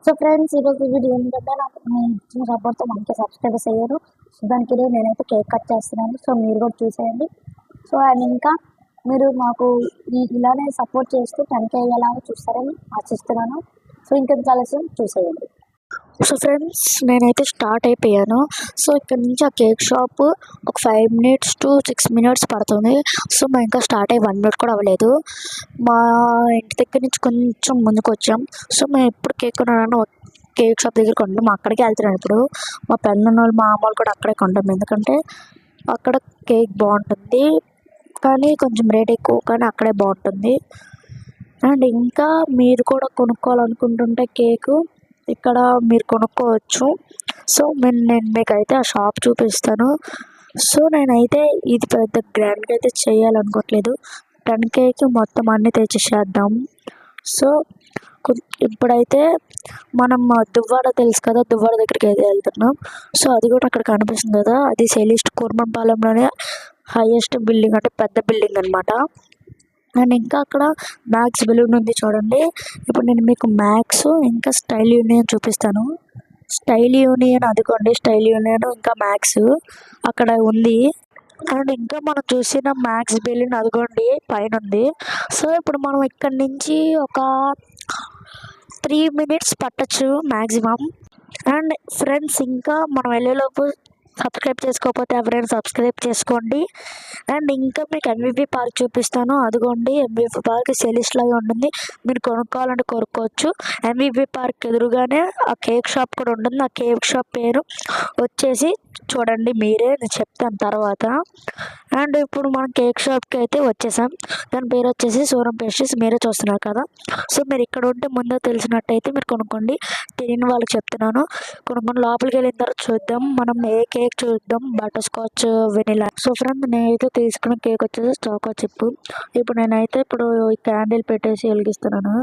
So friends, ఈరోజు video ఏంటంటే నాకు నేను ఇచ్చిన సపోర్ట్తో మనకి సబ్స్క్రైబర్స్ అయ్యారు. సో దానికి నేనైతే కేక్ కట్ చేస్తున్నాను. సో మీరు కూడా చూసేయండి. సో అండ్ ఇంకా మీరు మాకు ఇలానే సపోర్ట్ చేస్తూ 10K అయ్యేలాగా చూస్తారని ఆశిస్తున్నాను. సో ఇంకెంత ఆలస్యం చూసేయండి. సో ఫ్రెండ్స్, నేనైతే స్టార్ట్ అయిపోయాను. సో ఇక్కడ నుంచి ఆ కేక్ షాప్ ఒక 5 minutes to 6 minutes పడుతుంది. సో మేము ఇంకా స్టార్ట్ అయ్యి 1 minute కూడా అవ్వలేదు. మా ఇంటి దగ్గర నుంచి కొంచెం ముందుకు వచ్చాం. సో మేము ఎప్పుడు కేక్ కొనాలన్నా కేక్ షాప్ దగ్గర కొంటాం. అక్కడికి వెళ్తున్నాం. ఇప్పుడు మా పెద్దనాన్న మా అమ్మ కూడా అక్కడే కొంటాం. ఎందుకంటే అక్కడ కేక్ బాగుంటుంది, కానీ కొంచెం రేట్ ఎక్కువ, కానీ అక్కడే బాగుంటుంది. అండ్ ఇంకా మీరు కూడా కొనుక్కోవాలనుకుంటుంటే కేకు ఇక్కడ మీరు కొనుక్కోవచ్చు. సో నేను మీకైతే ఆ షాప్ చూపిస్తాను. సో నేనైతే ఇది పెద్ద గ్రాండ్గా అయితే చేయాలనుకోవట్లేదు. 10Kకి మొత్తం అన్నీ తెచ్చేసేద్దాం. సో ఇప్పుడైతే మనం దువ్వాడ తెలుసు కదా, దువ్వాడ దగ్గరికి అయితే వెళ్తున్నాం. సో అది కూడా అక్కడ కనిపిస్తుంది కదా, అది సెలిస్ట్ కుర్మంపాలెంలోనే హైయెస్ట్ బిల్డింగ్, అంటే పెద్ద బిల్డింగ్ అనమాట. అండ్ ఇంకా అక్కడ మ్యాక్స్ బెలూన్ ఉంది చూడండి. ఇప్పుడు నేను మీకు మ్యాక్స్ ఇంకా స్టైల్ యూనియన్ చూపిస్తాను. స్టైల్ యూనియన్ అదిగోండి, స్టైల్ యూనియన్ ఇంకా మ్యాక్స్ అక్కడ ఉంది. అండ్ ఇంకా మనం చూసిన మ్యాక్స్ బెలూన్ అదిగోండి పైన ఉంది. సో ఇప్పుడు మనం ఇక్కడ నుంచి ఒక 3 minutes పట్టచ్చు మ్యాక్సిమం. అండ్ ఫ్రెండ్స్, ఇంకా మనం వెళ్ళేలోపు సబ్స్క్రైబ్ చేసుకోకపోతే ఎవరైనా సబ్స్క్రైబ్ చేసుకోండి. అండ్ ఇంకా మీకు ఎంవిపి పార్క్ చూపిస్తాను. అదిగోండి, ఎంవిపి పార్క్ సెలిస్ట్ లాగా ఉంటుంది. మీరు కొనుక్కోవాలంటే కొనుక్కోవచ్చు. ఎంవిపి పార్క్ ఎదురుగానే ఆ కేక్ షాప్ కూడా ఉంటుంది. ఆ కేక్ షాప్ పేరు వచ్చేసి చూడండి, మీరే, నేను చెప్తాను తర్వాత. అండ్ ఇప్పుడు మనం కేక్ షాప్కి అయితే వచ్చేసాం. దాని పేరు వచ్చేసి సోరం పేస్ట్రీస్, మీరే చూస్తున్నారు కదా. సో మీరు ఇక్కడ ఉంటే ముందే తెలిసినట్టయితే మీరు కొనుక్కోండి. తెలియని వాళ్ళకి చెప్తున్నాను, కొనుక్కొని లోపలికి వెళ్ళిన తర్వాత చూద్దాం మనం ఏ కేక్ చూద్దాం. Butter scotch, vanilla. So friend, నేనైతే తీసుకున్న కేక్ వచ్చేసి చాకో చిప్. ఇప్పుడు నేనైతే ఈ క్యాండిల్ పెట్టేసి వెలిగిస్తున్నాను.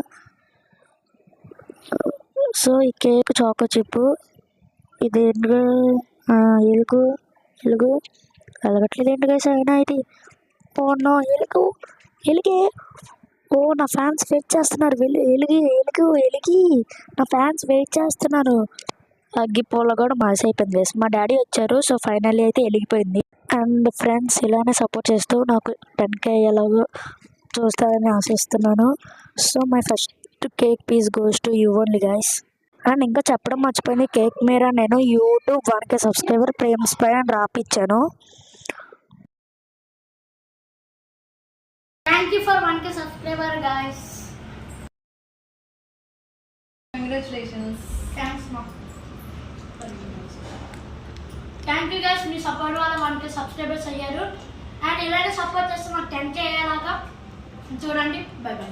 సో ఈ కేక్ చాకో చిప్ ఇది ఎలుగు వెలగట్లేదు ఏంటి గైస్, అయినా ఇది పోనో ఎలిగే. ఓ, నా ఫ్యాన్స్ వెయిట్ చేస్తున్నారు. ఎలిగి నా ఫ్యాన్స్ వెయిట్ చేస్తున్నారు. అగ్గిపోల కూడా మాసైపోయింది గైస్. మా డాడీ వచ్చారు. సో ఫైనల్లీ అయితే వెలిగిపోయింది. అండ్ ఫ్రెండ్స్, ఇలానే సపోర్ట్ చేస్తూ నాకు 10K ఎలాగో చూస్తారని ఆశిస్తున్నాను. So my first cake piece goes to you only guys. And ఇంకా చెప్పడం మర్చిపోయింది, కేక్ మీద నేను YouTube 1K subscriber Prem spy అని రాపిచ్చాను. Thank you for 1K subscriber guys. Congratulations. Thanks mom. Thank you guys, me support వల్ల 1K సబ్స్క్రైబర్స్ అయ్యారు. And ఇలానే support చేస్తే మాకు 10K అయ్యేలాగా చూడండి. By by.